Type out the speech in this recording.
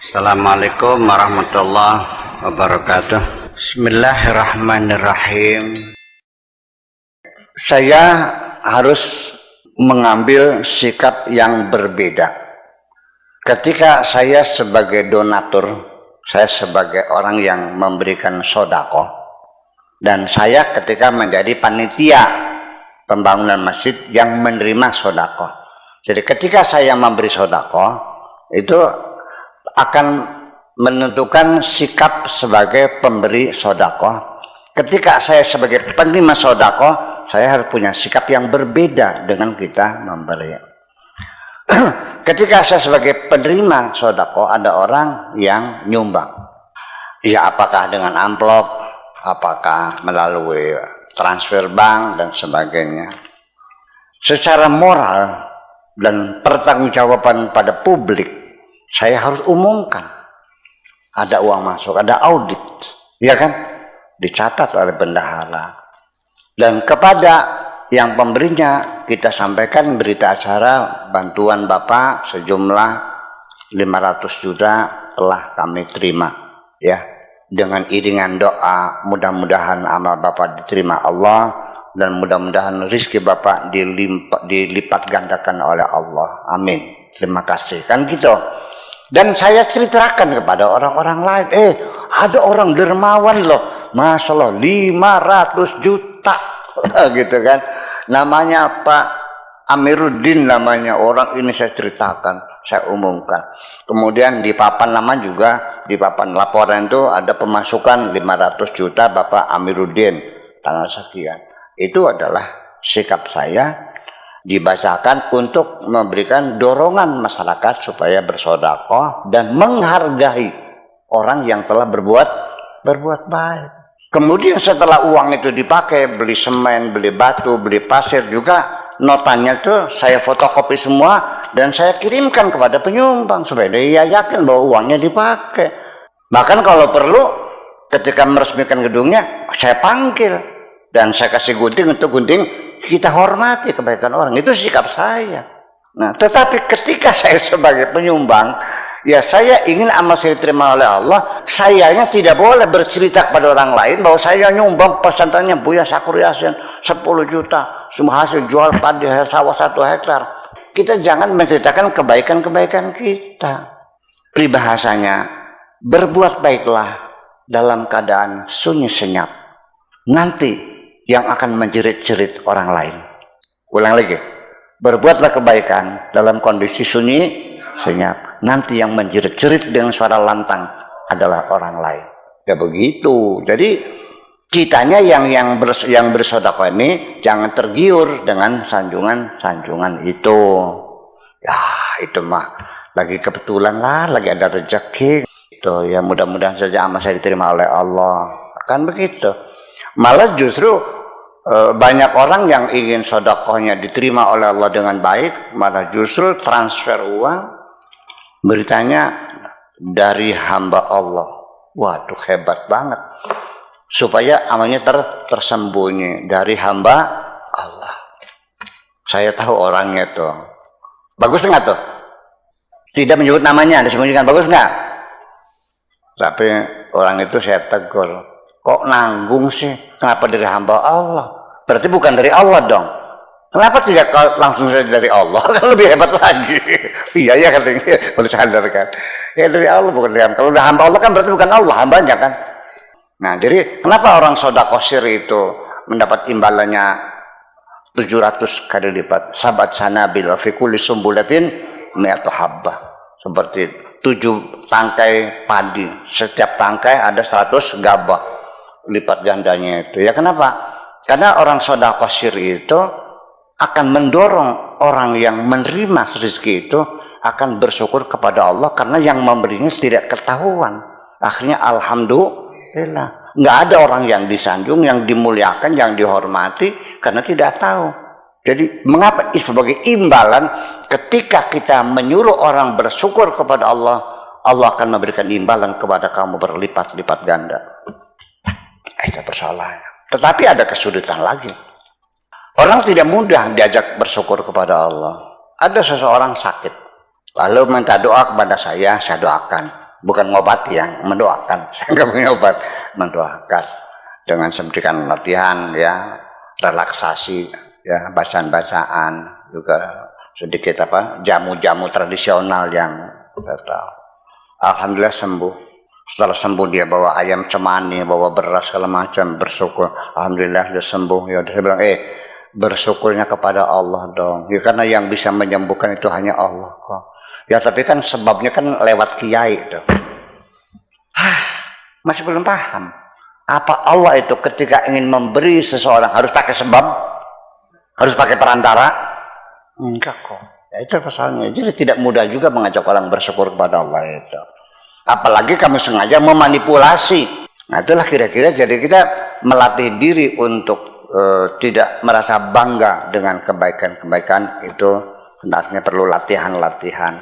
Assalamualaikum warahmatullahi wabarakatuh. Bismillahirrahmanirrahim. Saya harus mengambil sikap yang berbeda. Ketika saya sebagai donatur, saya sebagai orang yang memberikan sedekah, dan saya ketika menjadi panitia pembangunan masjid yang menerima sedekah. Jadi ketika saya memberi sedekah, itu akan menentukan sikap sebagai pemberi sedekah. Ketika saya sebagai penerima sedekah, saya harus punya sikap yang berbeda dengan kita memberi. Ketika saya sebagai penerima sedekah, ada orang yang nyumbang. Ya, apakah dengan amplop, apakah melalui transfer bank dan sebagainya. Secara moral dan pertanggungjawaban pada publik, saya harus umumkan. Ada uang masuk, ada audit, ya kan? Dicatat oleh bendahara. Dan kepada yang pemberinya kita sampaikan berita acara bantuan Bapak sejumlah 500 juta telah kami terima, ya. Dengan iringan doa, mudah-mudahan amal Bapak diterima Allah dan mudah-mudahan rezeki Bapak dilipat gandakan oleh Allah. Amin. Terima kasih. Kan gitu. Dan saya ceritakan kepada orang-orang lain, ada orang dermawan loh, Masya Allah, 500 juta gitu kan. Namanya Pak Amiruddin, namanya orang ini saya ceritakan, saya umumkan. Kemudian di papan nama juga, di papan laporan itu ada pemasukan 500 juta Bapak Amiruddin, tanggal sekian. Itu adalah sikap saya, dibacakan untuk memberikan dorongan masyarakat supaya bersedekah dan menghargai orang yang telah berbuat baik. Kemudian setelah uang itu dipakai beli semen, beli batu, beli pasir, juga notanya itu saya fotokopi semua dan saya kirimkan kepada penyumbang supaya dia yakin bahwa uangnya dipakai. Bahkan kalau perlu ketika meresmikan gedungnya saya panggil dan saya kasih gunting untuk gunting. Kita hormati kebaikan orang, itu sikap saya. Nah, tetapi ketika saya sebagai penyumbang, ya saya ingin amal saya diterima oleh Allah. Sayanya tidak boleh bercerita kepada orang lain bahwa saya nyumbang pesantrennya Buya Sakur Yasin 10 juta, semua hasil jual padi sawah 1 hektar. Kita jangan menceritakan kebaikan-kebaikan kita. Peribahasanya, berbuat baiklah dalam keadaan sunyi senyap. Nanti yang akan menjerit-jerit orang lain. Ulang lagi, berbuatlah kebaikan dalam kondisi sunyi senyap. Nanti yang menjerit-jerit dengan suara lantang adalah orang lain. Ya begitu. Jadi kitanya yang bersedekah ini jangan tergiur dengan sanjungan itu. Ya itu mah lagi kebetulan lah, lagi ada rezeki. Itu ya, mudah-mudahan saja amal saya diterima oleh Allah. Kan begitu. Malah justru banyak orang yang ingin sedekahnya diterima oleh Allah dengan baik, malah justru transfer uang beritanya dari hamba Allah. Waduh, hebat banget. Supaya amalnya tersembunyi dari hamba Allah. Saya tahu orangnya tuh. Bagus nggak tuh? Tidak menyebut namanya, disembunyikan. Bagus nggak? Tapi orang itu saya tegur. Kok nanggung sih? Kenapa dari hamba Allah? Berarti bukan dari Allah dong. Kenapa tidak langsung dari Allah? Kan lebih hebat lagi. Iya ya katanya, boleh sadar kan. Ya dari Allah bukan dari hamba. Kalau udah hamba Allah kan berarti bukan Allah, hambanya kan. Nah jadi kenapa orang sedekah siri itu mendapat imbalannya 700 kali lipat? Sabat sanabil wa fi kulli sumbulatin mi'atu habbah. Seperti 7 tangkai padi, setiap tangkai ada 100 gabah. Lipat gandanya itu. Ya kenapa? Karena orang sedekah siri itu akan mendorong orang yang menerima rezeki itu akan bersyukur kepada Allah karena yang memberinya tidak ketahuan. Akhirnya alhamdulillah. Nggak ada orang yang disanjung, yang dimuliakan, yang dihormati karena tidak tahu. Jadi mengapa sebagai imbalan ketika kita menyuruh orang bersyukur kepada Allah, Allah akan memberikan imbalan kepada kamu berlipat-lipat ganda. Itu persoalannya. Tetapi ada kesulitan lagi. Orang tidak mudah diajak bersyukur kepada Allah. Ada seseorang sakit, lalu minta doa kepada saya doakan. bukan ngobati ya, mendoakan. Saya nggak punya obat, mendoakan dengan sedemikian latihan ya, relaksasi ya, bacaan-bacaan juga sedikit apa jamu-jamu tradisional yang alhamdulillah sembuh. Setelah sembuh dia bawa ayam cemani, bawa beras segala macam, bersyukur. Alhamdulillah dia sembuh. Ya saya bilang, bersyukurnya kepada Allah dong. Ya karena yang bisa menyembuhkan itu hanya Allah kok. Ya tapi kan sebabnya kan lewat kiai itu. Masih belum paham. Apa Allah itu ketika ingin memberi seseorang harus pakai sebab? Harus pakai perantara? Enggak kok. Ya, itu pasalnya. Jadi tidak mudah juga mengajak orang bersyukur kepada Allah itu. Apalagi kamu sengaja memanipulasi. Nah itulah kira-kira jadi kita melatih diri untuk tidak merasa bangga dengan kebaikan-kebaikan itu hendaknya perlu latihan-latihan.